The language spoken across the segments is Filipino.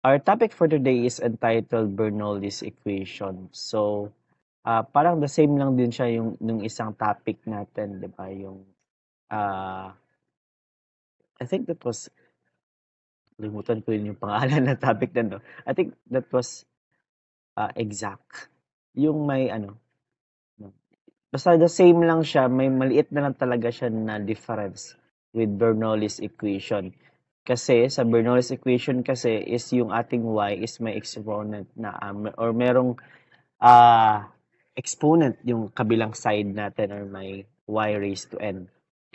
Our topic for today is entitled Bernoulli's equation. So, parang the same lang din siya yung nung isang topic natin, 'di ba? Yung I think that was limutan ko yun yung pangalan ng topic na no. I think that was exact. Yung may ano, no. Basta the same lang siya, may maliit na lang talaga siya na difference with Bernoulli's equation. Kasi sa Bernoulli's equation kasi is yung ating y is may exponent na or merong exponent yung kabilang side natin or may y raised to n.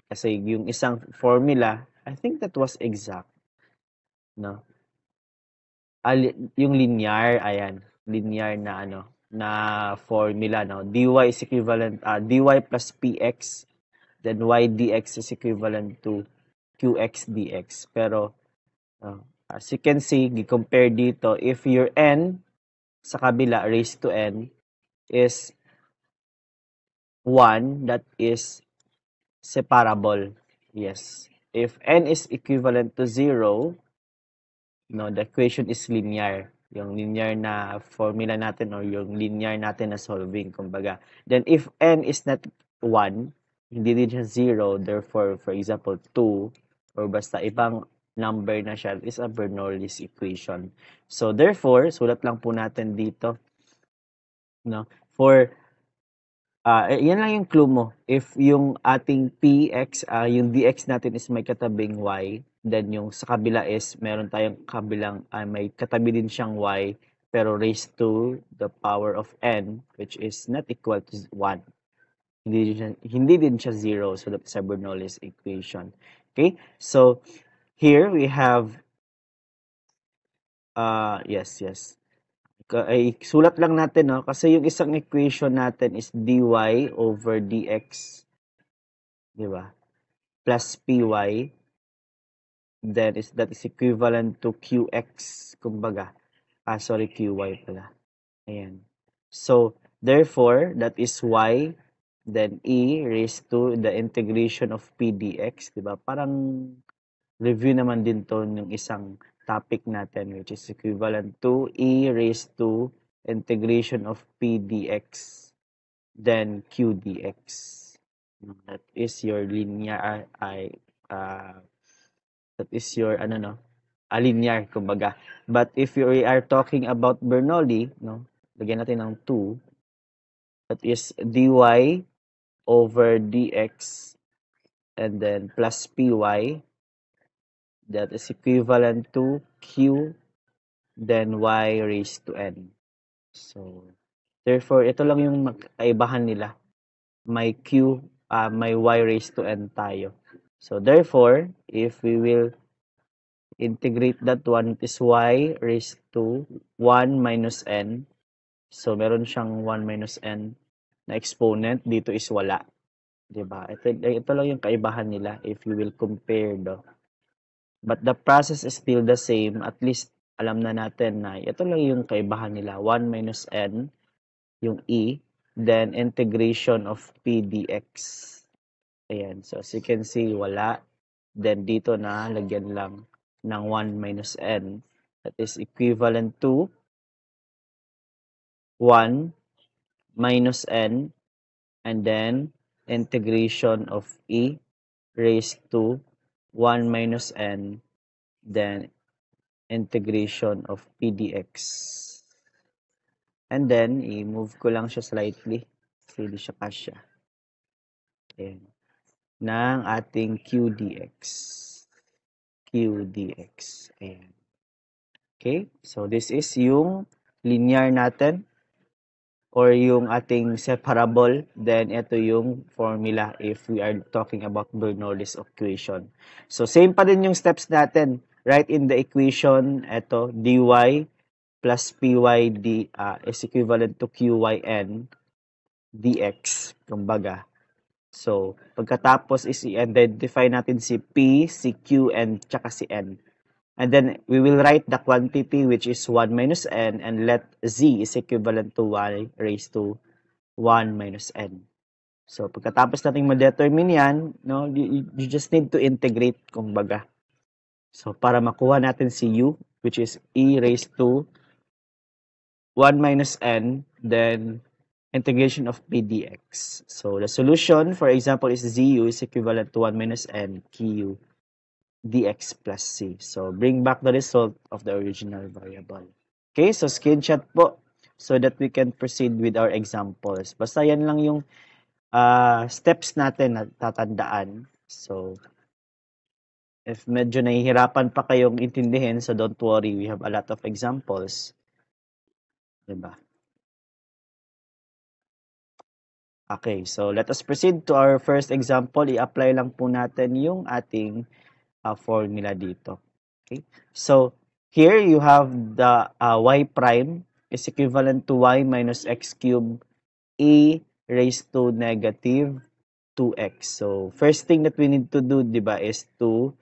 Kasi yung isang formula, I think that was exact, no? Yung linear, ayan, linear na ano, na formula, no? dy is equivalent, dy plus px, then y dx is equivalent to qx dx. Pero, as you can see, compare dito, if your n sa kabila raised to n is 1, that is separable. Yes. If n is equivalent to 0, no, the equation is linear. Yung linear na formula natin or yung linear natin na solving, kumbaga. Then if n is not 1, hindi din siya 0, therefore, for example, 2, or basta ibang number na siya, is a Bernoulli's equation. So, therefore, sulat lang po natin dito, no, for yan lang yung clue mo. If yung ating px, yung dx natin is may katabing y, then yung sa kabila is meron tayong kabilang, may katabi din siyang y, pero raised to the power of n, which is not equal to 1. Hindi din siya 0. So, that's a Bernoulli's equation. Okay? So, here we have, yes. Ay, sulat lang natin, no? Kasi yung isang equation natin is dy over dx, di ba? Plus py, then that is equivalent to qx, kumbaga. Sorry, qy pala. Ayan. So, therefore, that is y, then e raised to the integration of p dx, di ba? Parang review naman din to ng isang topic natin, which is equivalent to e raised to integration of p dx, then q dx. That is your linear, that is your, linear, kumbaga. But if we are talking about Bernoulli, no, lagyan natin ng 2, that is dy over dx, and then plus py, that is equivalent to q, then y raised to n. So, therefore, ito lang yung kaibahan nila. May q, may y raised to n tayo. So, therefore, if we will integrate that one, it is y raised to 1 minus n. So, meron siyang 1 minus n na exponent. Dito is wala. Diba? Ito lang yung kaibahan nila if you will compare But the process is still the same. At least, alam na natin na ito lang yung kaibahan nila. 1 minus n, yung e, then integration of p dx. Ayan. So, as you can see, wala. Then, dito na, lagyan lang ng 1 minus n. That is equivalent to 1 minus n, and then integration of e raised to 1 minus n, then integration of p dx. And then, i-move ko lang siya slightly kasi hindi siya kasya. Ayan. Ng ating q dx. Q dx. Ayan. Okay? So, this is yung linear natin or yung ating separable. Then, ito yung formula if we are talking about Bernoulli's equation. So, same pa din yung steps natin. Write in the equation, ito, dy plus py is equivalent to qyn dx, kumbaga. So, pagkatapos is i-identify natin si p, si q, and tsaka si n. And then, we will write the quantity which is 1 minus n and let z is equivalent to y raised to 1 minus n. So, pagkatapos natin ma-determine yan, no, you just need to integrate, kumbaga. So, para makuha natin si u, which is e raised to 1 minus n, then integration of p dx. So, the solution, for example, is zu is equivalent to 1 minus n q dx plus c. So, bring back the result of the original variable. Okay, so screenshot po so that we can proceed with our examples. Basta yan lang yung steps natin na tatandaan. So, if medyo nahihirapan pa kayong intindihin, so don't worry, we have a lot of examples. Diba? Okay, so let us proceed to our first example. I-apply lang po natin yung ating formula dito. Okay, so here you have the y prime is equivalent to y minus x cubed a raised to negative 2x. So, first thing that we need to do, di ba, is to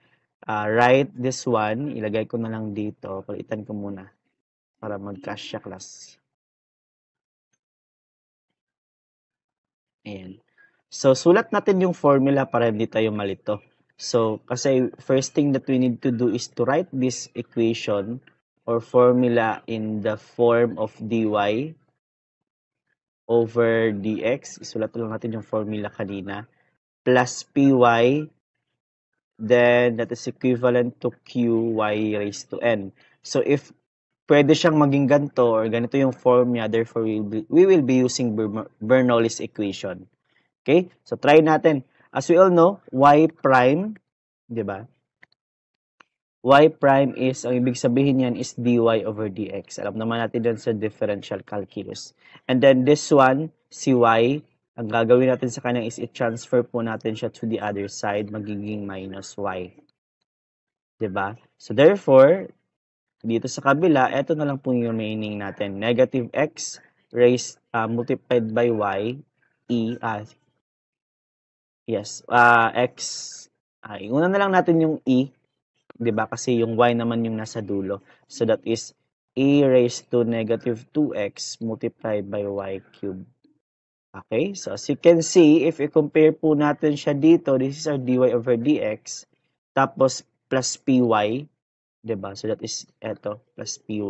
write this one. Ilagay ko na lang dito. Palitan ko muna para mag-cash siya class. Ayan. So, sulat natin yung formula para hindi tayo malito. So, kasi first thing that we need to do is to write this equation or formula in the form of dy over dx. Isulat lang natin yung formula kanina. Plus py, then that is equivalent to qy raised to n. So, if pwede siyang maging ganito or ganito yung form niya, therefore we will be using Bernoulli's equation. Okay? So, try natin. As we all know, y prime, di ba? Y prime is, ang ibig sabihin yan is dy over dx. Alam naman natin dyan sa differential calculus. And then this one, si y, ang gagawin natin sa kanya is i-transfer po natin siya to the other side, magiging minus y. di ba? So, therefore, dito sa kabila, ito na lang po yung remaining natin. Negative x raised multiplied by y, x, una na lang natin yung e, di ba? Kasi yung y naman yung nasa dulo. So, that is e raised to negative 2x multiplied by y cubed. Okay? So, as you can see, if i-compare po natin siya dito, this is our dy over dx, tapos plus py, diba? So, that is eto, plus py.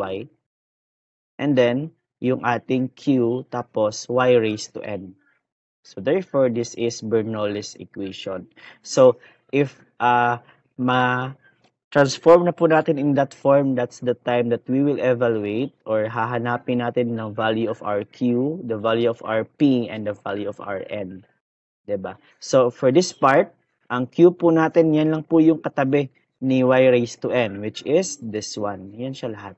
And then, yung ating q, tapos y raised to n. So, therefore, this is Bernoulli's equation. So, if ma-transform na po natin in that form, that's the time that we will evaluate or hahanapin natin ng value of our q, the value of our p, and the value of our n. Diba? So, for this part, ang q po natin, yan lang po yung katabi ni y raised to n, which is this one. Yan siya lahat.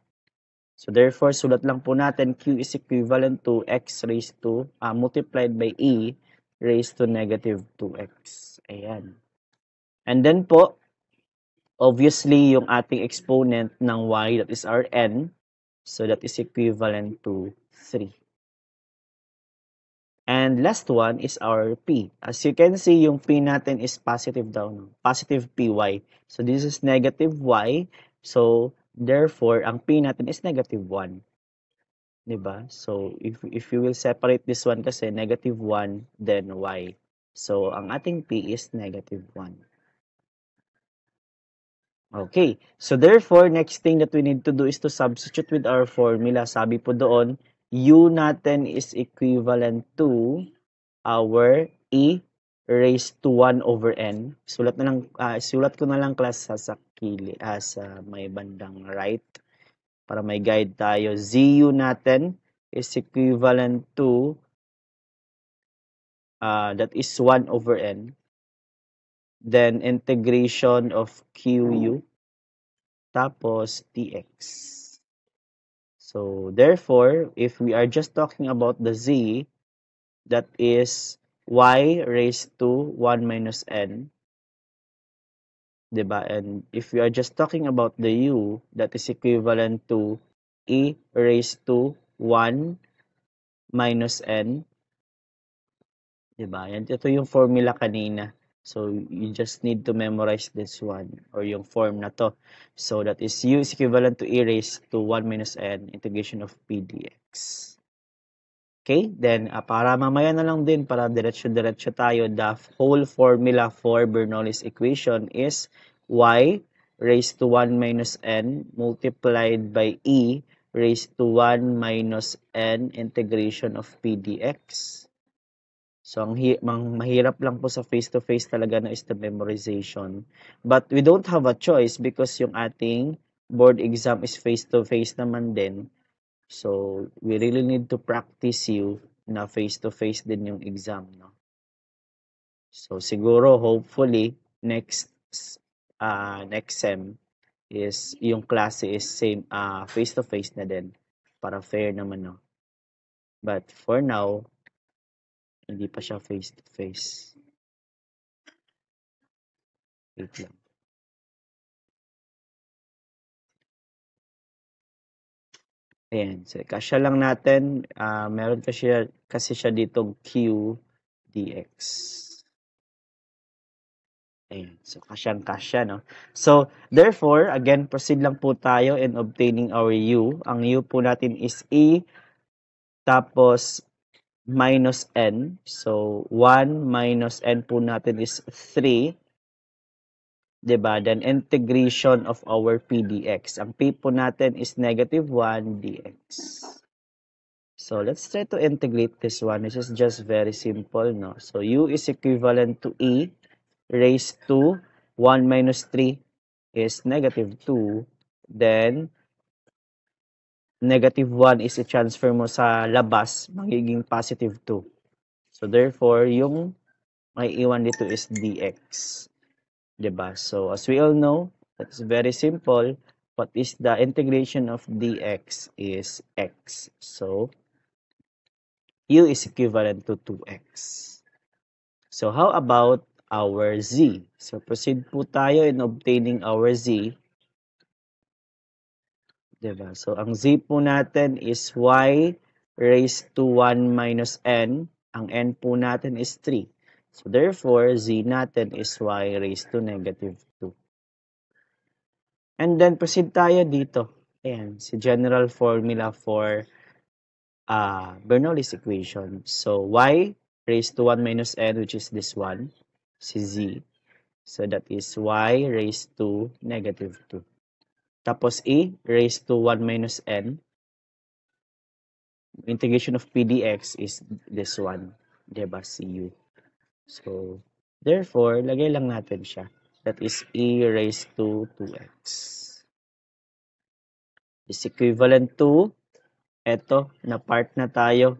So, therefore, sulat lang po natin, q is equivalent to x raised to, multiplied by e raised to negative 2x. Ayan. And then po, obviously, yung ating exponent ng y, that is our n, so that is equivalent to 3. And last one is our p. As you can see, yung p natin is positive daw, no? Positive py. So, this is negative y. So, therefore, ang p natin is negative 1. Diba? So, if you will separate this one kasi negative 1, then y. So, ang ating p is negative 1. Okay. So, therefore, next thing that we need to do is to substitute with our formula. Sabi po doon, u natin is equivalent to our e raised to 1 over n. Sulat ko na lang class sa may bandang right para may guide tayo. Zu natin is equivalent to that is 1 over n. Then integration of qu tapos dx. So therefore, if we are just talking about the z, that is y raised to 1 minus n. Diba? And if we are just talking about the u, that is equivalent to e raised to 1 minus n. Diba? Yan, ito yung formula kanina. So, you just need to memorize this one or yung form na to. So, that is u is equivalent to e raised to 1 minus n integration of p dx. Okay? Then, para mamaya na lang din, para diretso-diretso tayo, the whole formula for Bernoulli's equation is y raised to 1 minus n multiplied by e raised to 1 minus n integration of p dx. So, mahirap lang po sa face-to-face talaga na is the memorization. But we don't have a choice because yung ating board exam is face-to-face naman din. So, we really need to practice you na face-to-face din yung exam, no? So, siguro, hopefully, next sem is, yung klase is same, face-to-face na din para fair naman, no? But for now, hindi pa siya face-to-face. Wait lang. Ayan. So, kasya lang natin. Meron kasi siya ditong Q dx. Ayan. So, kasyang-kasya, no? So, therefore, again, proceed lang po tayo in obtaining our U. Ang U po natin is E, tapos minus N. So, 1 minus N po natin is 3. Diba? Then, integration of our P dx. Ang P po natin is negative 1 dx. So, let's try to integrate this one. This is just very simple, no? So, U is equivalent to E raised to 1 minus 3 is negative 2. Then, negative 1 is i-transfer mo sa labas, magiging positive 2. So, therefore, yung may iwan dito is dx. Diba? So, as we all know, that's very simple. What is the integration of dx is x. So, U is equivalent to 2x. So, how about our z? So, proceed po tayo in obtaining our z. Diba? So, ang z po natin is y raised to 1 minus n. Ang n po natin is 3. So, therefore, z natin is y raised to negative 2. And then, proceed tayo dito. Ayan, si general formula for Bernoulli's equation. So, y raised to 1 minus n, which is this one, si z. So, that is y raised to negative 2. Tapos, e raised to 1 minus n. Integration of p dx is this one. Diba? Cu. So, therefore, lagay lang natin siya. That is e raised to 2x. Is equivalent to, eto, na part na tayo.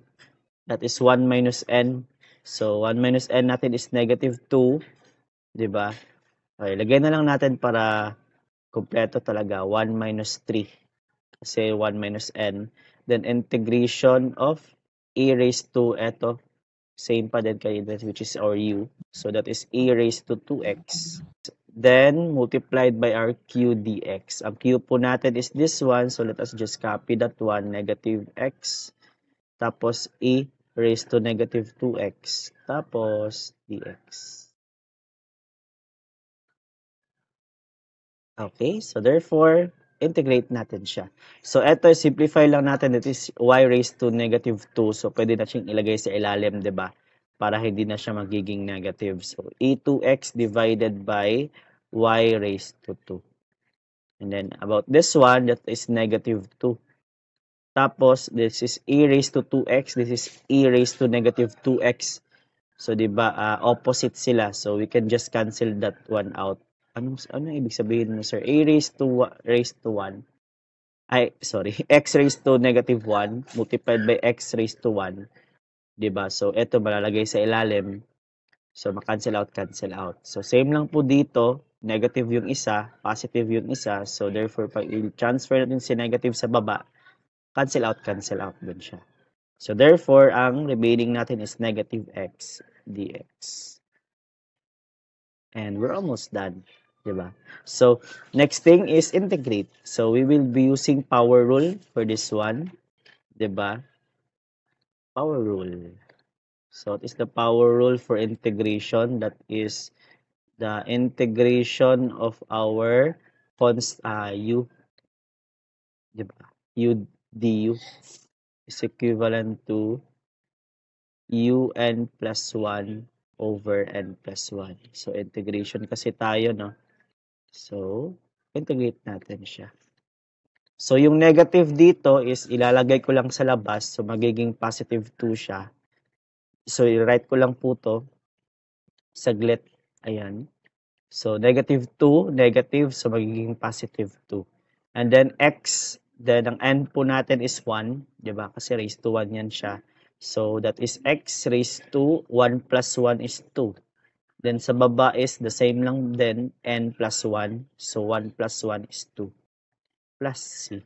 That is 1 minus n. So, 1 minus n natin is negative 2. Diba? Okay, lagay na lang natin para kompleto talaga. 1 minus 3. Kasi 1 minus n. Then, integration of e raised to, eto, same pa din kayo, which is our u. So, that is e raised to 2x. Then, multiplied by our q dx. Ang q po natin is this one. So, let us just copy that one. Negative x. Tapos, e raised to negative 2x. Tapos, dx. Okay, so therefore, integrate natin siya. So, eto, simplify lang natin. It is y raised to negative 2. So, pwede na siyang ilagay sa ilalim, di ba? Para hindi na siya magiging negative. So, e2x divided by y raised to 2. And then, about this one, that is negative 2. Tapos, this is e raised to 2x. This is e raised to negative 2x. So, di ba, opposite sila. So, we can just cancel that one out. Ano ibig sabihin mo, sir? A raised to 1. Ay, sorry. X raised to negative 1 multiplied by x raised to 1. Diba? So, ito malalagay sa ilalim. So, ma-cancel out, cancel out. So, same lang po dito. Negative yung isa, positive yung isa. So, therefore, pag i-transfer natin si negative sa baba, cancel out dun siya. So, therefore, ang remaining natin is negative x dx. And we're almost done. Diba? So, next thing is integrate. So, we will be using power rule for this one. Diba? Power rule. So, it is the power rule for integration. That is the integration of our u. Diba? U du is equivalent to un plus 1 over n plus 1. So, integration kasi tayo, no? So, integrate natin siya. So, yung negative dito is ilalagay ko lang sa labas. So, magiging positive 2 siya. So, i-write ko lang po to. Saglit. Ayan. So, negative 2, negative. So, magiging positive 2. And then, x. Then, ang n po natin is 1. Diba? Kasi raised to 1 yan siya. So, that is x raised to 1 plus 1 is 2. Then, sa baba is the same lang din. N plus 1. So, 1 plus 1 is 2. Plus c.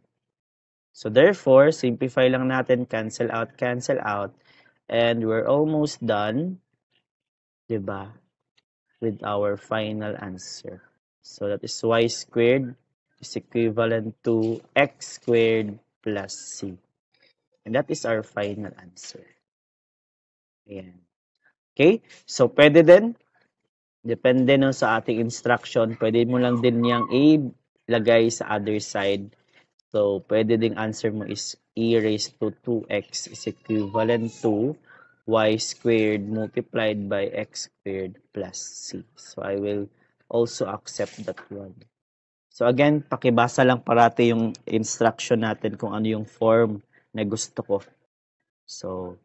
So, therefore, simplify lang natin. Cancel out, cancel out. And we're almost done. Diba? With our final answer. So that is y squared is equivalent to x squared plus c. And that is our final answer. Ayan. Okay? So, pwede din, depende no sa ating instruction, pwede mo lang din niyang ilagay sa other side. So, pwede ding answer mo is e raised to 2x is equivalent to y squared multiplied by x squared plus c. So, I will also accept that one. So, again, pakibasa lang parati yung instruction natin kung ano yung form na gusto ko. So,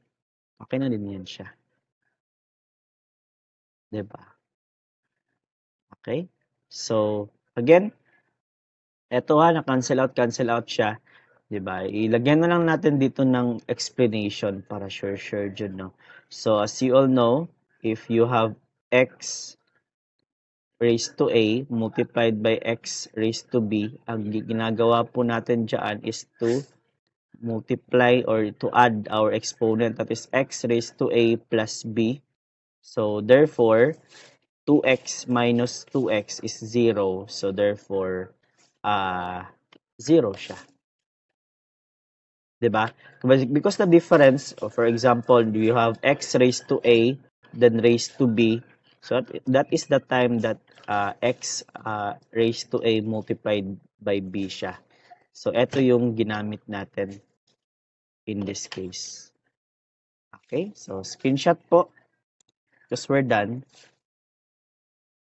okay na din yan siya. Diba? Okay? So, again, eto ha, na-cancel out siya. Diba? Ilagyan na lang natin dito ng explanation para sure dyan, no? So, as you all know, if you have x raised to a multiplied by x raised to b, ang ginagawa po natin dyan is to multiply or to add our exponent, that is x raised to a plus b. So, therefore, 2x minus 2x is 0. So, therefore, 0 siya. Diba? Because the difference, for example, you have x raised to a, then raised to b. So, that is the time that x raised to a multiplied by b siya. So, ito yung ginamit natin in this case. Okay? So, screenshot po. Because we're done.